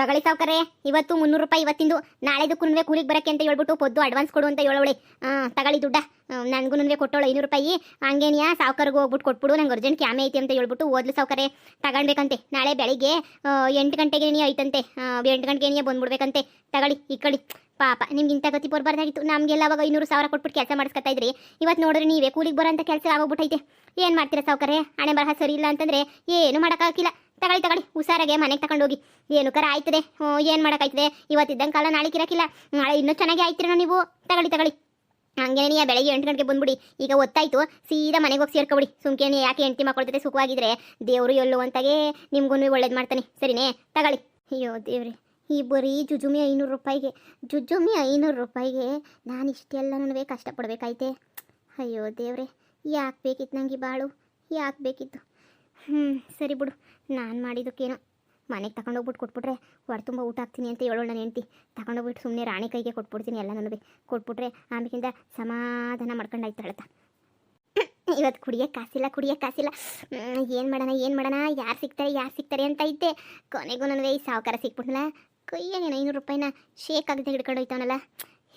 ತಗೊಳ್ಳಿ ಸಾವ್ಕಾರೆ, ಇವತ್ತು 300 ರೂಪಾಯಿ ಇವತ್ತಿಂದು, ನಾಳೆದಕ್ಕೂ ಕೂಲಿಗೆ ಬರಕ್ಕೆ ಅಂತ ಹೇಳ್ಬಿಟ್ಟು ಪೊದ್ದು ಅಡ್ವಾನ್ಸ್ ಕೊಡು ಅಂತ ಹೇಳೋಳೆ. ತಗೊಳ್ಳಿ ದುಡ್ಡ, ನನಗೂ ಕೊಟ್ಟೋಳು 500 ರೂಪಾಯಿ. ಹಂಗೇನಿಯಾ ಸಾವ್ಕಾರ್ಗೆ ಹೋಗ್ಬಿಟ್ಟು ಕೊಟ್ಬಿಡು, ನಂಗೆ ಅರ್ಜೆಂಟ್ ಕ್ಯಾಮೆ ಐತಿ ಅಂತ ಹೇಳ್ಬಿಟ್ಟು ಓದ್ಲು ಸಾವ್ಕಾರೆ. ತಗೊಳ್ಬೇಕಂತೆ ನಾಳೆ ಬೆಳಿಗ್ಗೆ 8 ಗಂಟೆಗೆ ಐತಂತೆ, 8 ಗಂಟೆಗೆ ಬಂದ್ಬಿಡ್ಬೇಕಂತೆ. ತಗೊಳ್ಳಿ ಇಕ್ಕಳಿ. ಪಾಪ ನಿಮ್ಗೆ ಇಂಥ ಗತಿ ಬರಬಾರ್ದಾಗಿತ್ತು. ನಮಗೆಲ್ಲ ಅವಾಗ 500,000 ಕೊಟ್ಬಿಟ್ಟು ಕೆಲಸ ಮಾಡಿಸ್ಕೊತಾ ಇದ್ರಿ. ಇವತ್ತು ನೋಡ್ರಿ ನೀವೇ ಕೂಲಿಗೆ ಬರೋ ಅಂತ ಕೆಲಸ ಆಗೋಗ್ಬಿಟ್ಟೈತೆ. ಏನು ಮಾಡ್ತೀರಾ ಸಾವ್ಕಾರೆ? ಹಣೆ ಬರಹ ಸರಿ ಇಲ್ಲ ಅಂತಂದ್ರೆ ಏನು ಮಾಡೋಕ್ಕಾಗಿಲ್ಲ. ತಗೊಳ್ಳಿ ಹುಷಾರಾಗೆ ಮನೆಗೆ ತಗೊಂಡೋಗಿ. ಏನು ಕರ ಆಯ್ತದೆ, ಏನು ಮಾಡೋಕ್ಕಾಯ್ತದೆ? ಇವತ್ತಿದ್ದಂಗೆ ಕಾಲ ನಾಳೆ ಕಿರಕಿಲ್ಲ, ನಾಳೆ ಇನ್ನೂ ಚೆನ್ನಾಗಿ ಆಯ್ತಿರೋ ನೀವು. ತಗೊಳ್ಳಿ ಹಂಗೇನೆ ಬೆಳಗ್ಗೆ 8 ಗಂಟೆಗೆ ಬಂದ್ಬಿಡಿ. ಈಗ ಒತ್ತಾಯ್ತು, ಸೀದಾ ಮನೆಗೆ ಹೋಗಿ ಸೇರ್ಕೊಬಿಡಿ. ಸುಮ್ಕೇನೆ ಯಾಕೆ ಹೆಂಡತಿ ಮಕ್ಕಳ ಸುಖವಾಗಿದ್ರೆ ದೇವರು ಎಲ್ಲೋ ಅಂತಾಗೆ ನಿಮ್ಗೂ ಒಳ್ಳೇದು ಮಾಡ್ತಾನೆ. ಸರಿನೇ? ತಗೊಳ್ಳಿ. ಅಯ್ಯೋ ದೇವ್ರಿ, ಈ ಬರೀ ಜುಜುಮಿ 500 ರೂಪಾಯಿಗೆ, ಜುಜುಮಿ 500 ರೂಪಾಯಿಗೆ ನಾನು ಇಷ್ಟೆಲ್ಲನೂ ಕಷ್ಟಪಡ್ಬೇಕಾಯ್ತೆ. ಅಯ್ಯೋ ದೇವ್ರೆ, ಯಾಕೆ ಬೇಕಿತ್ತು ನನಗೆ ಬಾಳು? ಯಾಕೆ ಬೇಕಿತ್ತು? ಸರಿ ಬಿಡು, ನಾನು ಮಾಡಿದ್ದಕ್ಕೇನೋ ಮನೆಗೆ ತಗೊಂಡೋಗ್ಬಿಟ್ಟು ಕೊಟ್ಬಿಟ್ರೆ ಹೊರ ತುಂಬ ಊಟ ಹಾಕ್ತೀನಿ ಅಂತ ಹೇಳೋಳು ನನ್ನ ಹೆಂಡ್ತಿ. ತಗೊಂಡೋಗ್ಬಿಟ್ಟು ಸುಮ್ಮನೆ ರಾಣಿ ಕೈಗೆ ಕೊಟ್ಬಿಡ್ತೀನಿ ಎಲ್ಲ ನನಗೆ. ಕೊಟ್ಬಿಟ್ರೆ ಆಮೇಲಿಂದ ಸಮಾಧಾನ ಮಾಡ್ಕೊಂಡಾಯ್ತು ಹೇಳತ್ತ. ಇವತ್ತು ಕುಡಿಯೋಕ್ಕೆ ಕಾಸಿಲ್ಲ. ಏನು ಮಾಡೋಣ ಯಾರು ಸಿಗ್ತಾರೆ ಅಂತ ಐತೆ. ಕೊನೆಗೂ ನನಗೆ ಈ ಸಾವುಕಾರ ಸಿಕ್ಬಿಟ್ನಲ್ಲ, ಕೊಯ್ಯಾಗೆ 500 ರೂಪಾಯಿನ ಶೇಕ್ ಆಗದೆ ಹಿಡ್ಕೊಂಡು ಹೋಯ್ತಾವನಲ್ಲ.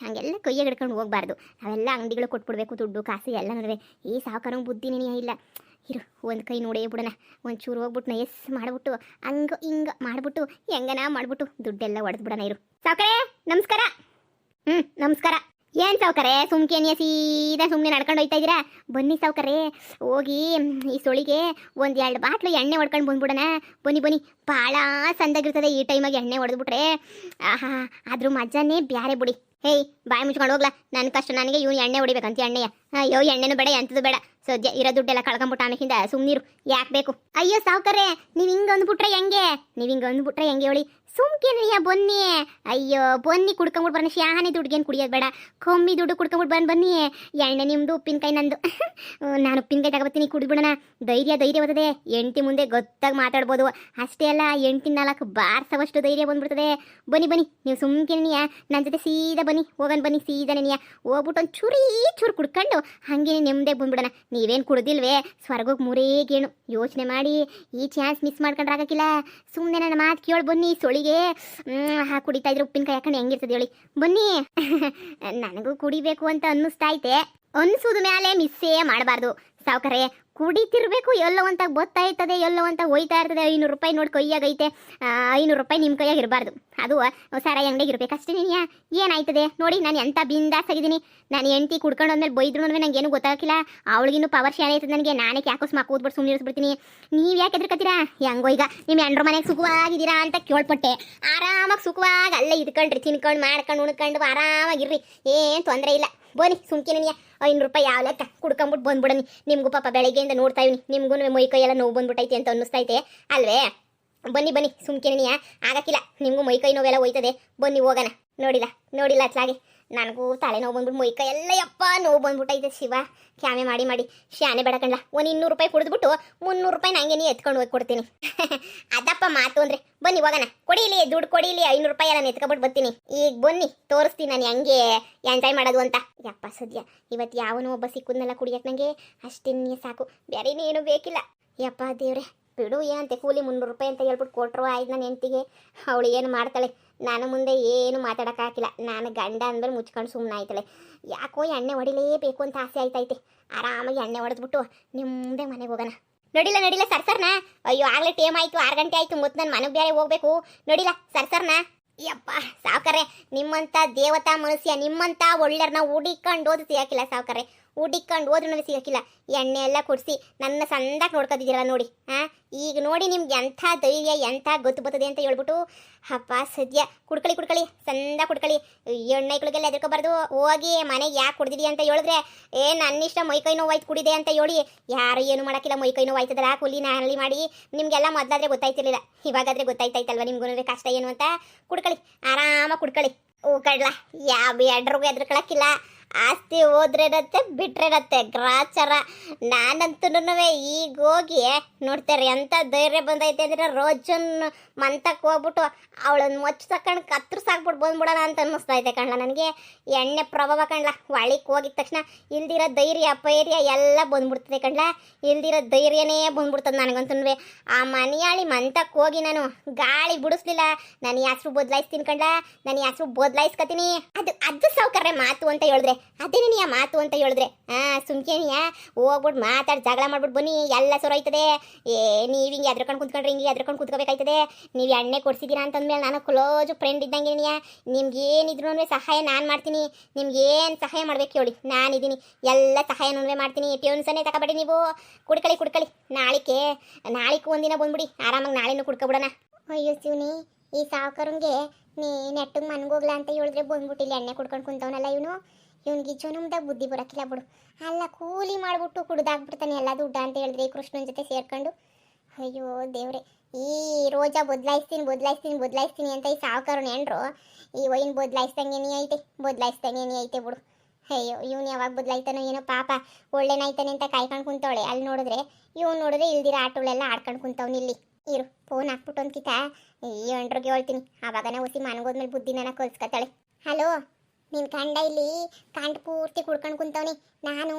ಹಾಗೆಲ್ಲ ಕೊಯ್ಯಾಗ ಹಿಡ್ಕೊಂಡು ಹೋಗ್ಬಾರ್ದು. ಅವೆಲ್ಲ ಅಂಗಡಿಗಳು ಕೊಟ್ಬಿಡ್ಬೇಕು, ದುಡ್ಡು ಕಾಸು ಎಲ್ಲ ನನಗೆ. ಈ ಸಾವುಕಾರ ಬುದ್ಧಿನೇ ಇಲ್ಲ. ಇರು, ಒಂದು ಕೈ ನೋಡೇ ಬಿಡೋಣ. ಒಂಚೂರು ಹೋಗ್ಬಿಟ್ಟು ಎಸ್ ಮಾಡಿಬಿಟ್ಟು ಹಿಂಗೆ ಮಾಡಿಬಿಟ್ಟು ಹೆಂಗನ ಮಾಡಿಬಿಟ್ಟು ದುಡ್ಡೆಲ್ಲ ಹೊಡೆದು ಬಿಡೋಣ. ಇರು ಸಾವುಕಾರೆ, ನಮಸ್ಕಾರ. ನಮಸ್ಕಾರ. ಏನು ಸಾವುಕಾರೆ ಸುಮ್ಕೇನಿಯ ಸೀದಾ ಸುಮ್ಮನೆ ನಡ್ಕೊಂಡು ಹೋಯ್ತಾ ಇದ್ದೀರಾ? ಬನ್ನಿ ಸಾವುಕಾರೆ, ಹೋಗಿ ಈ ಸೊಳಿಗೆ 1-2 ಬಾಟ್ಲು ಎಣ್ಣೆ ಹೊಡ್ಕೊಂಡು ಬಂದ್ಬಿಡೋಣ. ಬನ್ನಿ ಭಾಳ ಸಂದಾಗಿರ್ತದೆ ಈ ಟೈಮಾಗಿ ಎಣ್ಣೆ ಹೊಡೆದ್ಬಿಟ್ರೆ. ಆಹಾ, ಅದ್ರ ಮಜಾನೇ ಬ್ಯಾರೆ ಬಿಡಿ. ಹೇಯ್, ಬಾಯಿ ಮುಚ್ಕೊಂಡು ಹೋಗ್ಲಾ. ನನ್ನ ಕಷ್ಟ ನನಗೆ ಇವ್ನು ಎಣ್ಣೆ ಹೊಡಿಬೇಕಂತ ಎಣ್ಣೆಯ. ಅಯ್ಯೋ, ಎಣ್ಣೆನೂ ಬೇಡ ಎಂಥದ್ದು ಬೇಡ. ಸದ್ಯ ಇರೋ ದುಡ್ಡೆಲ್ಲ ಕಳ್ಕೊಂಬಿಟ್ಟು ಆಮೇಕಿಂದ ಸುಮ್ಮನಿರು. ಯಾಕೆ ಬೇಕು? ಅಯ್ಯೋ ಸಾವುಕಾರೆ, ನೀವು ಹಿಂಗೆ ಅಂದ್ಬಿಟ್ರೆ ಹೆಂಗೆ ಹೇಳಿ? ಸುಮ್ಕೇನಿಯ ಬನ್ನಿ. ಅಯ್ಯೋ ಬನ್ನಿ, ಕುಡ್ಕೊಂಬಿಟ್ಟು ಬರೋಣ. ಶಾನೆ ದುಡ್ಗೇನು ಕುಡಿಯೋದು ಬೇಡ, ಕಮ್ಮಿ ದುಡ್ಡು ಕುಡ್ಕೊಂಬಿಟ್ಟು ಬನ್ನಿ. ಎಣ್ಣೆ ನಿಮ್ಮದು, ಉಪ್ಪಿನಕಾಯಿ ನಂದು. ನಾನು ಉಪ್ಪಿನಕಾಯಿ ತಗೋಬತ್ತೀನಿ, ಕುಡಿದ್ಬಿಡೋಣ. ಧೈರ್ಯ ಬರ್ತದೆ. ಹೆಂಡತಿ ಮುಂದೆ ಗೊತ್ತಾಗಿ ಮಾತಾಡ್ಬೋದು. ಅಷ್ಟೇ ಅಲ್ಲ, 4 ಬಾರ್ಸವಷ್ಟು ಧೈರ್ಯ ಬಂದ್ಬಿಡ್ತದೆ. ಬನ್ನಿ ನೀವು ಸುಮ್ಕೇನಿಯ ನನ್ನ ಜೊತೆ ಸೀದಾ ಬನ್ನಿ ಸೀದಾ ನೆನೆಯ ಹೋಗ್ಬಿಟ್ಟು ಒಂದು ಚೂರು ಕುಡ್ಕೊಂಡು ಹಾಗೇನೆ ನೆಮ್ಮದಿ ಬಂದ್ಬಿಡೋಣ. ನೀವೇನು ಕುಡ್ದಿಲ್ವೇ? ಸ್ವರ್ಗೋಗಿ 3 ಗೇಣು. ಯೋಚನೆ ಮಾಡಿ, ಈ ಚಾನ್ಸ್ ಮಿಸ್ ಮಾಡ್ಕೊಂಡ್ರೆ ಆಗಕ್ಕಿಲ್ಲ. ಸುಮ್ಮನೆ ನನ್ನ ಮಾತು ಕೇಳಿ ಬನ್ನಿ. ಸೊಳಿಗೆ ಕುಡಿತಾ ಇದ್ರೆ ಉಪ್ಪಿನಕಾಯಿ ಹಾಕೊಂಡು ಹೆಂಗಿರ್ತದೆ ಹೇಳಿ? ಬನ್ನಿ. ನನಗೂ ಕುಡಿಬೇಕು ಅಂತ ಅನ್ನಿಸ್ತೈತೆ. ಅನ್ಸೋದು ಮೇಲೆ ಮಿಸ್ಸೇ ಮಾಡಬಾರ್ದು ಸಾವುಕಾರೆ. ಕುಡಿತಿರ್ಬೇಕು, ಎಲ್ಲೋ ಅಂತ ಗೊತ್ತಾ ಇರ್ತದೆ, ಎಲ್ಲೋ ಅಂತ ಹೋಯ್ತಾ ಇರ್ತದೆ. 500 ರೂಪಾಯಿ ನೋಡಿ ಕೈಯಾಗೈತೆ. 500 ರೂಪಾಯಿ ನಿಮ್ಮ ಕೈಯಾಗ ಇರಬಾರ್ದು. ಅದು ಸಾರಾಯಿ ಅಂಗಡಿಗೆ ಇರಬೇಕು ಅಷ್ಟೇ. ನೀನು ಏನಾಯ್ತದೆ ನೋಡಿ, ನಾನು ಎಂಥ ಬಿಂದಾಸ್ ಆಗಿದ್ದೀನಿ. ನಾನು ಹೆಂಡತಿ ಕುಡ್ಕೊಂಡು ಹೋದ್ಮೇಲೆ ಬೈದ್ರು ನನಗೆ ಏನು ಗೊತ್ತಾಗಿಲ್ಲ. ಅವಳಿಗಿನ್ನೂ ಪವರ್ ಶೇರ್ ಆಯ್ತದೆ ನನಗೆ. ನಾನೇ ಯಾಕೋ ಸ್ಮಾಕ್ ಕೂತ್ಬಿಟ್ಟು ಸುಮ್ಮನೆ ಇರಿಸ್ಬಿಡ್ತೀನಿ. ನೀವು ಯಾಕೆ ಎದ್ರಕತ್ತೀರಾ? ಹೆಂಗೋ ಈಗ ನಿಮ್ಮ ಹೆಂಡ್ರ ಮನೆಗೆ ಸುಖವಾಗಿದ್ದೀರಾ ಅಂತ ಕೇಳ್ಪಟ್ಟೆ. ಆರಾಮಾಗಿ ಸುಖವಾಗಿ ಅಲ್ಲೇ ಇದ್ಕೊಂಡ್ರಿ, ತಿನ್ಕೊಂಡು ಮಾಡ್ಕೊಂಡು ಉಣ್ಕೊಂಡು ಆರಾಮಾಗಿರ್ರಿ, ಏನು ತೊಂದರೆ ಇಲ್ಲ. ಬನ್ನಿ ಸುಮ್ಕಿನ 500 ರೂಪಾಯಿ ಯಾವ ಲೆಕ್ಕ ಕುಡ್ಕೊಂಬಿಟ್ಟು ಬಂದ್ಬಿಡನಿ. ನಿಮಗೂ ಪಾಪ ಬೆಳಗ್ಗೆಯಿಂದ ನೋಡ್ತಾ ಇವ್ನಿ, ನಿಮಗೂ ಮೈ ಕೈಯೆಲ್ಲ ನೋವು ಬಂದ್ಬಿಟ್ಟೈತೆ ಅಂತ ಅನ್ನಿಸ್ತೈತೆ ಅಲ್ವೇ? ಬನ್ನಿ ಸುಮ್ಕಿನ ಆಗಕ್ಕಿಲ್ಲ. ನಿಮಗೂ ಮೈ ಕೈ ನೋವೆಲ್ಲ ಹೋಯ್ತದೆ. ಬನ್ನಿ ಹೋಗೋಣ. ನೋಡಿಲ್ಲ ಅತ್ಲಾಗೆ ನನಗೂ ತಲೆ ನೋವು ಬಂದ್ಬಿಟ್ಟು ಮೈ ಕೈ ಎಲ್ಲ ಯಪ್ಪ ನೋವು ಬಂದ್ಬಿಟ್ಟೈತೆ. ಶಿವ, ಕ್ಯಾಮೆ ಮಾಡಿ ಶಾನೆ ಬೇಡ ಕಣ್ಲ. 200 ರೂಪಾಯಿ ಕುಡಿದ್ಬಿಟ್ಟು 300 ರೂಪಾಯಿ ನಂಗೆ ನೀ ಎತ್ಕೊಂಡು ಹೋಗಿ ಕೊಡ್ತೀನಿ. ಅದಪ್ಪ ಮಾತು ಅಂದ್ರೆ. ಬನ್ನಿ ಹೋಗೋಣ. ಕೊಡಿಲಿ ದುಡ್ಡು, ಕೊಡಿಲಿ 500 ರೂಪಾಯಿ ಎಲ್ಲ ಎತ್ಕೊಬಿಟ್ಟು ಬರ್ತೀನಿ. ಈಗ ಬನ್ನಿ ತೋರಿಸ್ತೀನಿ ನಾನು ಹೆಂಗೆ ಎಂಜಾಯ್ ಮಾಡೋದು ಅಂತ. ಯಪ್ಪ ಸದ್ಯ ಇವತ್ತು ಯಾವನೋ ಒಬ್ಬ ಸಿಕ್ಕುದ್ನೆಲ್ಲ ಕುಡಿಯಕ್ಕೆ ನನಗೆ ಅಷ್ಟೇ ಸಾಕು, ಬೇರೆ ಇನ್ನೇನು ಬೇಕಿಲ್ಲ. ಯಪ್ಪ ದೇವ್ರೆ ಬಿಡು. ಏನಂತೆ ಕೂಲಿ 300 ರೂಪಾಯಿ ಅಂತ ಹೇಳ್ಬಿಟ್ಟು ಕೊಟ್ಟರು ಆಯ್ತು ನನ್ನ ಹೆಂಡತಿಗೆ. ಅವಳು ಏನು ಮಾಡ್ತಾಳೆ? ನಾನು ಮುಂದೆ ಏನು ಮಾತಾಡೋಕ್ಕಾಗಿಲ್ಲ. ನಾನು ಗಂಡ ಅಂದ್ಮೇಲೆ ಮುಚ್ಕೊಂಡು ಸುಮ್ಮನೆ ಆಯ್ತಾಳೆ. ಯಾಕೋ ಎಣ್ಣೆ ಹೊಡಿಲೇಬೇಕು ಅಂತ ಆಸೆ ಆಯ್ತೈತೆ. ಆರಾಮಾಗಿ ಎಣ್ಣೆ ಹೊಡೆದ್ಬಿಟ್ಟು ನಿಮ್ಮದೇ ಮನೆಗೆ ಹೋಗೋಣ. ನೋಡಿಲ್ಲ ಸರ್ಸರ್ನ. ಅಯ್ಯೋ ಆಗಲೇ ಟೈಮ್ ಆಯಿತು, 6 ಗಂಟೆ ಆಯಿತು. ಮತ್ತು ನಾನು ಮನೆಗೆ ಬೇರೆ ಹೋಗ್ಬೇಕು. ನೋಡಿಲ್ಲ ಸರ್ಸರ್ನ. ಯಪ್ಪ ಸಾವುಕಾರೆ, ನಿಮ್ಮಂಥ ದೇವತಾ ಮನುಷ್ಯ, ನಿಮ್ಮಂಥ ಒಳ್ಳೆಯವ್ರನ್ನ ಹುಡಿಕೊಂಡು ಹೋದ್ರು ಸಿಗಾಕಿಲ್ಲ ಸಾವುಕಾರೆ. ಹುಡಿಕೊಂಡು ಹೋದ್ರೂ ನನಗೆ ಸಿಗಾಕಿಲ್ಲ. ಎಣ್ಣೆ ಎಲ್ಲ ಕೊಡಿಸಿ ನನ್ನ ಸಂದಾಗಿ ನೋಡ್ಕೊತಿದ್ದೀರಲ್ಲ ನೋಡಿ. ಈಗ ನೋಡಿ ನಿಮ್ಗೆ ಎಂಥ ಧೈರ್ಯ, ಎಂಥ ಗೊತ್ತು ಬರ್ತದೆ ಅಂತ ಹೇಳ್ಬಿಟ್ಟು. ಅಪ್ಪ ಸದ್ಯ ಕುಡ್ಕೊಳ್ಳಿ ಸಂದ ಕುಡ್ಕೊಳ್ಳಿ. ಎಣ್ಣೆಗಳಿಗೆಲ್ಲ ಎದ್ರಕೋಬಾರ್ದು. ಹೋಗಿ ಮನೆಗೆ ಯಾಕೆ ಕುಡ್ದಿದ್ಯಾ ಅಂತ ಹೇಳಿದ್ರೆ, ನನ್ನಿಷ್ಟ ಮೈಕೈ ನೋವಾಯ್ತು ಕುಡಿದೆ ಅಂತ ಹೇಳಿ ಯಾರು ಏನು ಮಾಡೋಕ್ಕಿಲ್ಲ. ಮೈಕೈ ನೋವಾಯ್ತದಲ್ಲ ಕೂಲಿ ನಾಲಿ ಮಾಡಿ. ನಿಮಗೆಲ್ಲ ಮೊದಲಾದ್ರೆ ಗೊತ್ತಾಯ್ತಿರ್ಲಿಲ್ಲ, ಇವಾಗಾದರೆ ಗೊತ್ತಾಯ್ತಾಯ್ತಲ್ವ ನಿಮ್ಗೂ ಕಷ್ಟ ಏನು ಅಂತ. ಕುಡ್ಕೊಳ್ಳಿ, ಆರಾಮಾಗಿ ಕುಡ್ಕೊಳ್ಳಿ. ಕಡ್ಲ ಯಾವ ಎಡ್ರಿಗೂ ಎದ್ರಕೊಳಕ್ಕಿಲ್ಲ. ಆಸ್ತಿ ಹೋದ್ರೇನತ್ತೆ ಬಿಟ್ರೇನತ್ತೆ ಗ್ರಾಚಾರ. ನಾನಂತೂ ಈಗ ಹೋಗಿ ನೋಡ್ತಾರೆ ಎಂಥ ಧೈರ್ಯ ಬಂದೈತೆ ಅಂದ್ರೆ ರೋಜನ್ ಮಂತಕ್ಕೆ ಹೋಗ್ಬಿಟ್ಟು ಅವಳನ್ನ ಮೊಚ್ಚ ತಕೊಂಡು ಕತ್ರ ಸಾಕ್ಬಿಟ್ಟು ಬಂದ್ಬಿಡೋಣ ಅಂತ ಅನ್ನಿಸ್ತೈತೆ ಕಣ್ಣ ನನಗೆ. ಎಣ್ಣೆ ಪ್ರಭಾವ ಕಣ್ಲ. ಒಳಿಗೆ ಹೋಗಿದ ತಕ್ಷಣ ಇಲ್ದಿರೋ ಧೈರ್ಯ ಪೈರ್ಯ ಎಲ್ಲ ಬಂದ್ಬಿಡ್ತದೆ ಕಣ್ಲ. ಇಲ್ದಿರೋ ಧೈರ್ಯನೇ ಬಂದ್ಬಿಡ್ತದೆ ನನಗಂತೂ. ಆ ಮನೆಯಾಳಿ ಮಂತಕ್ಕೆ ಹೋಗಿ ನಾನು ಗಾಳಿ ಬಿಡಿಸ್ಲಿಲ್ಲ. ನಾನು ಹೆಸ್ರು ಬದಲಾಯಿಸ್ತೀನಿ ಕಣ್ಲ. ನಾನು ಹೆಸ್ರು ಬದಲಾಯಿಸ್ಕೊತೀನಿ. ಅದು ಸೌಕರ್ಯ ಮಾತು ಅಂತ ಹೇಳಿದ್ರೆ ಅದೇನೇ ನೀ ಮಾತು ಅಂತ ಹೇಳಿದ್ರೆ ಸುಮ್ಕೇನಿಯ ಹೋಗ್ಬಿಟ್ಟು ಮಾತಾಡಿ ಜಗಳ ಮಾಡ್ಬಿಟ್ಟು ಬನ್ನಿ ಎಲ್ಲ ಸೊರೈತದೆ. ನೀವು ಹಿಂಗೆ ಎದ್ರಕೊಂಡು ಕುಂತ್ಕೊಂಡ್ರೆ ಹಿಂಗೆ ಎದ್ರಕೊಂಡು ಕುತ್ಕೋಬೇಕಾಯ್ತದೆ. ನೀವು ಎಣ್ಣೆ ಕೊಡ್ಸಿದ್ದೀರಾ ಅಂತಂದ್ಮೇಲೆ ನಾನು ಕ್ಲೋಸ್ ಫ್ರೆಂಡ್ ಇದ್ದಂಗೆ ನೀ ನಿಮ್ಗೆ ಏನಿದ್ರು ಸಹಾಯ ನಾನು ಮಾಡ್ತೀನಿ. ನಿಮ್ಗೆ ಏನು ಸಹಾಯ ಮಾಡ್ಬೇಕು ಹೇಳಿ ನಾನಿದ್ದೀನಿ. ಎಲ್ಲ ಸಹಾಯನೂ ಮಾಡ್ತೀನಿ. ಟ್ಯೂನ್ಸನ್ನೇ ತಗೊಬೇಡಿ ನೀವು. ಕುಡ್ಕೊಳ್ಳಿ ನಾಳಿಗೆ ಒಂದಿನ ಬಂದ್ಬಿಡಿ ಆರಾಮಾಗಿ ನಾಳೆನೂ ಕುಡ್ಕೊಬಿಡೋಣ. ಅಯ್ಯೋ ಶಿವನಿ, ಈ ಸಾವುಕಾರಂಗೆ ನೀ ನೆಟ್ಟಿಗೆ ಮನ್ಗೋಗ್ಲ ಅಂತ ಹೇಳಿದ್ರೆ ಬಂದ್ಬಿಟ್ಟಿಲ್ಲ ಎಣ್ಣೆ ಕುಡ್ಕೊಂಡು ಕುಂತವನಲ್ಲ ಇವನಿಗೆ ಜನುಮ್ದಾಗ ಬುದ್ಧಿ ಬರೋಕ್ಕಿಲ್ಲ ಬಿಡು. ಅಲ್ಲ ಕೂಲಿ ಮಾಡಿಬಿಟ್ಟು ಕುಡ್ದಾಕ್ಬಿಡ್ತಾನೆ ಎಲ್ಲ ದುಡ್ಡ ಅಂತ ಹೇಳಿದ್ರೆ ಈ ಕೃಷ್ಣನ ಜೊತೆ ಸೇರ್ಕೊಂಡು. ಅಯ್ಯೋ ದೇವ್ರೆ, ಈ ರೋಜಾ ಬದಲಾಯಿಸ್ತೀನಿ ಅಂತ ಈ ಸಾವುಕಾರನ ಹೆಣ್ರು ಈ ವೈನ್ ಬದಲಾಯಿಸ್ದಂಗೇನೇ ಐತೆ ಬಿಡು. ಅಯ್ಯೋ ಇವನು ಯಾವಾಗ ಬದಲಾಯ್ತಾನೋ ಏನೋ ಪಾಪ ಒಳ್ಳೆನಾಯ್ತಾನೆ ಅಂತ ಕಾಯ್ಕೊಂಡು ಕುಂತವಳೆ. ಅಲ್ಲಿ ನೋಡಿದ್ರೆ ಇಲ್ದಿರ ಆಟಗಳೆಲ್ಲ ಆಡ್ಕೊಂಡು ಕುಂತವ್ನು. ಇಲ್ಲಿ ಇರು ಫೋನ್ ಹಾಕ್ಬಿಟ್ಟು ಅಂದ್ಕಿತ ಈ ಹೆಣ್ರಿಗೆ ಹೇಳ್ತೀನಿ. ಆವಾಗನೇ ಹೊಸಿ ಮನಗೋದ್ಮೇಲೆ ಬುದ್ಧಿ ನನ್ನ ಕಲ್ಸ್ಕೊತಾಳೆ. ಹಲೋ, ನಿನ್ನ ಕಂಡ ಇಲ್ಲಿ ಕಂಡ ಪೂರ್ತಿ ಕುಡ್ಕೊಂಡು ಕುಂತವನಿ. ನಾನು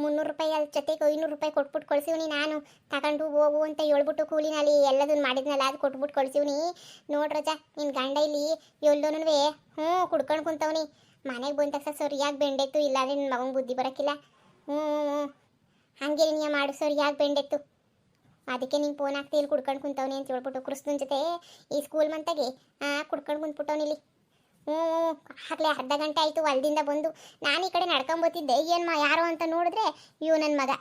300 ರೂಪಾಯಿ ಅದ್ರ ಜೊತೆಗೆ 500 ರೂಪಾಯಿ ಕೊಟ್ಬಿಟ್ಟು ಕಳ್ಸಿವ್ನಿ. ನಾನು ತಗೊಂಡು ಹೋಗು ಅಂತ ಹೇಳ್ಬಿಟ್ಟು ಕೂಲಿನಲ್ಲಿ ಎಲ್ಲದನ್ನು ಮಾಡಿದ್ನಲ್ಲ ಅದು ಕೊಟ್ಬಿಟ್ಟು ಕಳ್ಸಿವ್ನಿ. ನೋಡ್ರಜ, ನಿನ್ನ ಗಂಡ ಇಲ್ಲಿ ಎಲ್ಲೋನು ಕುಡ್ಕೊಂಡು ಕುಂತವನಿ. ಮನೆಗೆ ಬಂದ ತಕ್ಷಣ ಸರಿಯಾಗಿ ಬೆಂಡೆತ್ತು. ಇಲ್ಲಾಂದ್ರೆ ನನ್ನ ಮಗನ ಬುದ್ಧಿ ಬರೋಕ್ಕಿಲ್ಲ. ಹಂಗೆ ನೀನು ಮಾಡು, ಸರಿಯಾಗಿ ಬೆಂಡೆತ್ತು. ಅದಕ್ಕೆ ನೀನು ಫೋನ್ ಹಾಕ್ತಿ ಇಲ್ಲಿ ಕುಡ್ಕೊಂಡು ಕುಂತವನಿ ಅಂತ ಹೇಳ್ಬಿಟ್ಟು ಕೃಷ್ಣನ ಜೊತೆ ಈ ಸ್ಕೂಲ್ ಮಂತಾಗೆ ಕುಡ್ಕೊಂಡು ಕುಂತ್ಬಿಟ್ಟವನಿಲ್ಲಿ. ಆಗಲೇ ಅರ್ಧ ಗಂಟೆ ಆಯಿತು ಹೊಲದಿಂದ ಬಂದು. ನಾನು ಈ ಕಡೆ ನಡ್ಕೊಂಬತ್ತಿದ್ದೆ. ಏನು ಯಾರು ಅಂತ ನೋಡಿದ್ರೆ ಇವು ನನ್ನ ಮಗ.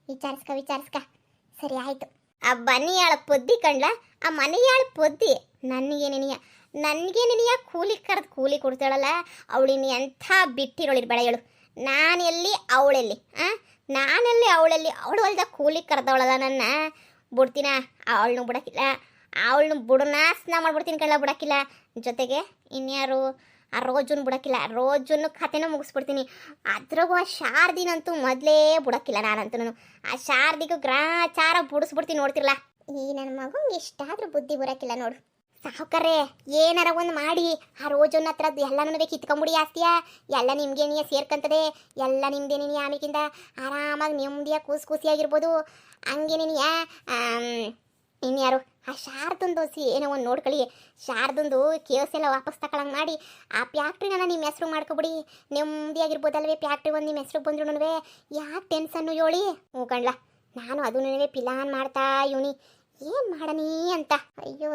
ವಿಚಾರಿಸ್ಕ ಸರಿ ಆಯಿತು. ಆ ಬನ್ನಿಯಾಳ ಪೊದ್ದಿ ಕಂಡ್ಲ, ಆ ಮನೆಯಾಳ ಪೊದ್ದಿ ನನಗೇನಿಯ ಕೂಲಿ ಕೊಡ್ತಾಳಲ್ಲ ಅವಳಿನ ಎಂಥ ಬಿಟ್ಟಿರೋಳಿರ್ ಬೆಳೆಗಳು. ನಾನೆಲ್ಲಿ ಅವಳೆಲ್ಲಿ ಅವಳು ಹೊಲ್ದ ಕೂಲಿ ಕರೆದವಳದ ನನ್ನ ಬಿಡ್ತೀನ. ಅವಳನ್ನು ಬಿಡೋಕ್ಕಿಲ್ಲ, ಅವಳನ್ನು ಬುಡನ ಸ್ನಾನ ಮಾಡ್ಬಿಡ್ತೀನಿ ಕಳ್ಳ, ಬಿಡೋಕ್ಕಿಲ್ಲ. ಜೊತೆಗೆ ಇನ್ಯಾರು ಆ ರೋಜನ್ನು ಬಿಡೋಕ್ಕಿಲ್ಲ. ರೋಜನ್ನು ಕಥೆನೂ ಮುಗಿಸ್ಬಿಡ್ತೀನಿ. ಅದ್ರಾಗೂ ಆ ಶಾರದಿನಂತೂ ಮೊದಲೇ ಬಿಡೋಕ್ಕಿಲ್ಲ ನಾನಂತೂ. ಆ ಶಾರದಿಗೂ ಗ್ರಾಚಾರ ಬಿಡಿಸ್ಬಿಡ್ತೀನಿ ನೋಡ್ತಿರಲ್ಲ. ಈ ನನ್ನ ಮಗಂಗೆ ಇಷ್ಟಾದ್ರೂ ಬುದ್ಧಿ ಬರೋಕ್ಕಿಲ್ಲ ನೋಡು. ಸಾವುಕಾರ್ರೆ ಏನಾರ ಒಂದು ಮಾಡಿ ಆ ರೋಜನ್ನ ಹತ್ರದ್ದು ಎಲ್ಲ ನನಗೆ ಕಿತ್ಕೊಂಬಿಡಿ. ಆಸ್ತಿಯ ಎಲ್ಲ ನಿಮ್ಗೇನಿಯ ಸೇರ್ಕಂತದೆ. ಎಲ್ಲ ನಿಮ್ದೇನಿಯ ಆಮೇಕಿಂದ ಆರಾಮಾಗಿ ನೆಮ್ಮದಿಯಾಗಿ ಕೂಸಿಯಾಗಿರ್ಬೋದು. ಹಂಗೇನಿಯ ಇನ್ಯಾರು ಆ ಶಾರದೊಂದು ಏನೋ ಒಂದು ನೋಡ್ಕೊಳ್ಳಿ. ಶಾರದೊಂದು ಕೇಸ್ ಎಲ್ಲ ವಾಪಸ್ ತಗೊಳಂಗೆ ಮಾಡಿ ಆ ಫ್ಯಾಕ್ಟ್ರಿನ ನಿಮ್ಮ ಹೆಸ್ರು ಮಾಡ್ಕೊಬಿಡಿ. ನೆಮ್ಮದಿಯಾಗಿರ್ಬೋದಲ್ವೇ? ಫ್ಯಾಕ್ಟ್ರಿ ಒಂದು ನಿಮ್ಮ ಹೆಸ್ರಿಗೆ ಬಂದ್ರು ಯಾಕೆ ಟೆನ್ಷನ್ನು ಹೇಳಿ. ಕಣ್ಲ, ನಾನು ಅದನ್ನೇ ಪಿಲಾನ್ ಮಾಡ್ತಾ ಇವನಿ ಏನು ಮಾಡಣೀ ಅಂತ. ಅಯ್ಯೋ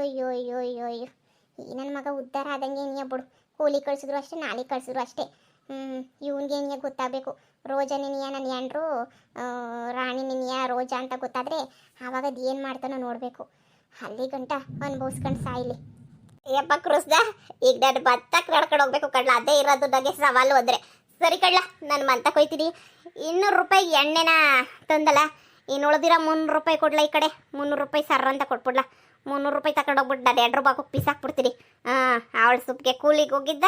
ಈ ನನ್ನ ಮಗ ಉದ್ಧಾರ ಆದಂಗೆ ಏನಿಯ ಬಿಡು. ಕೂಲಿ ಕಳಿಸಿದ್ರು ಅಷ್ಟೇ, ನಾಳೆ ಕಳಿಸಿದ್ರು ಅಷ್ಟೇ. ಇವನಿಗೆ ಏನಿಯ ಗೊತ್ತಾಗಬೇಕು. ರೋಜಾ ನೆನಿಯ ನನ್ನ ಹೆಂಡ್ರು, ರಾಣಿ ನೆನಿಯ ರೋಜಾ ಅಂತ ಗೊತ್ತಾದರೆ ಆವಾಗ ಅದು ಏನು ಮಾಡ್ತಾನೋ ನೋಡಬೇಕು. ಅಲ್ಲಿ ಗಂಟ ಅನುಭವಿಸ್ಕೊಂಡು ಸಾಯಿಲಿ. ಯಪ್ಪ ಕೃಷ್ಣ, ಈಗ ನಾನು ಭತ್ತಕ್ಕೆ ನಡ್ಕೊಂಡು ಹೋಗ್ಬೇಕು ಕಡ್ಲ. ಅದೇ ಇರೋದು ನನಗೆ ಸವಾಲು. ಅಂದರೆ ಸರಿ ಕಡ್ಲ, ನಾನು ಮಂತಕ್ಕೆ ಹೋಯ್ತೀನಿ. 200 ರೂಪಾಯಿ ಎಣ್ಣೆನ ತಂದಲ್ಲ, ಇನ್ನು ಉಳಿದಿರೋ 300 ರೂಪಾಯಿ ಕೊಡ್ಲ. ಈ ಕಡೆ 300 ರೂಪಾಯಿ ಸರ್ರ ಅಂತ ಕೊಟ್ಬಿಡ್ಲ. 300 ರೂಪಾಯಿ ತಗೊಂಡೋಗ್ಬಿಟ್ಟು ನಾನು 2 ರೂಪಾಯಿ ಪೀಸ್ ಹಾಕ್ಬಿಡ್ತೀನಿ. ಅವಳು ಸುಬ್ಗೆ ಕೂಲಿಗೆ ಹೋಗಿದ್ದ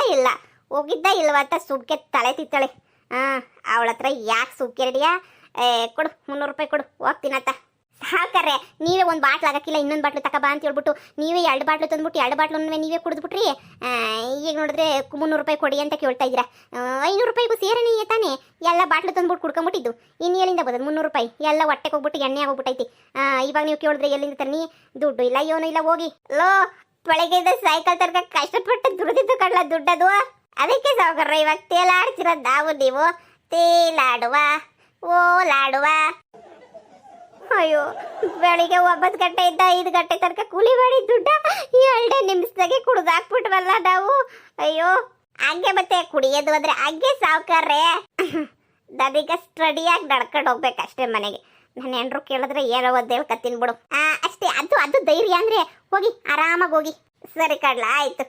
ಇಲ್ವ ಅಂತ ಸುಬ್ಗೆ ತಲೆ ತಿತ್ತಾಳೆ. ಅವಳ ಹತ್ರ ಯಾಕೆ ಸುಬ್ಗೆ ರೆಡಿಯಾ? ಕೊಡು 300 ರೂಪಾಯಿ ಕೊಡು, ಹೋಗ್ತೀನತ್ತ. ಸಾಕಾರೆ ನೀವೇ ಒಂದು ಬಾಟ್ಲು ಆಗಕ್ಕಿಲ್ಲ, ಇನ್ನೊಂದು ಬಾಟ್ಲು ತಗೋಬಾ ಅಂತ ಹೇಳ್ಬಿಟ್ಟು ನೀವೇ 2 ಬಾಟ್ಲು ತಂದ್ಬಿಟ್ಟು 2 ಬಾಟ್ಲನ್ನು ನೀವೇ ಕುಡಿದ್ಬಿಟ್ರಿ. ಈಗ ನೋಡಿದ್ರೆ 300 ರೂಪಾಯಿ ಕೊಡಿ ಅಂತ ಕೇಳ್ತಾ ಇದ್ದೀರಾ. 500 ರೂಪಾಯಿಗೂ ಸೇರನೇ ತಾನೇ ಎಲ್ಲ ಬಾಟ್ಲು ತಂದ್ಬಿಟ್ಟು ಕುಡ್ಕೊಂಬಿಟ್ಟಿದ್ದು. ಇನ್ನು ಎಲ್ಲಿಂದ ಬರೋದು 300 ರೂಪಾಯಿ? ಎಲ್ಲ ಹೊಟ್ಟೆಗೆ ಹೋಗ್ಬಿಟ್ಟು ಎಣ್ಣೆ ಆಗೋಗ್ಬಿಟ್ಟೈತಿ. ಇವಾಗ ನೀವು ಕೇಳಿದ್ರೆ ಎಲ್ಲಿಂದ ತನ್ನಿ? ದುಡ್ಡು ಇಲ್ಲ, ಏನೂ ಇಲ್ಲ. ಹೋಗಿ ಲೋ, ಬೆಳಗ್ಗೆಯಿಂದ ಸೈಕಲ್ ತರ್ಕ ಕಷ್ಟಪಟ್ಟು ದುಡಿದಿದ್ದು ಕಡ್ಲ ದುಡ್ಡದು. ಅದಕ್ಕೆ ಸಾವುಕಾರ ಇವಾಗ ತೇಲಾಡ್ತಿರೋದು ನೀವು. ತೇಲಾಡುವ ಓಲಾಡುವ. ಅಯ್ಯೋ, ಬೆಳಿಗ್ಗೆ 9 ಗಂಟೆಯಿಂದ 5 ಗಂಟೆ ತನಕ ಕೂಲಿ ಮಾಡಿ ದುಡ್ಡ 2 ನಿಮಿಷದಾಗೆ ಕುಡ್ದಾಕ್ಬಿಟ್ವಲ್ಲ ನಾವು. ಅಯ್ಯೋ, ಹಂಗೆ ಮತ್ತೆ ಕುಡಿಯೋದು ಅಂದ್ರೆ ಹಂಗೆ ಸಾವುಕಾರ್ರೆ. ನಾನೀಗ ಸ್ಟಡಿಯಾಗಿ ನಡ್ಕೊಂಡು ಹೋಗ್ಬೇಕಷ್ಟೇ ಮನೆಗೆ. ನನ್ನ ಹೆಂಡ್ರು ಕೇಳಿದ್ರೆ ಏನೋ ಒಂದು ಹೇಳ್ಕತ್ತೀನಿ ಬಿಡು. ಅಷ್ಟೇ, ಅದು ಧೈರ್ಯ ಅಂದ್ರೆ ಹೋಗಿ ಆರಾಮಾಗಿ ಹೋಗಿ. ಸರಿ ಕಡ್ಲ, ಆಯ್ತು.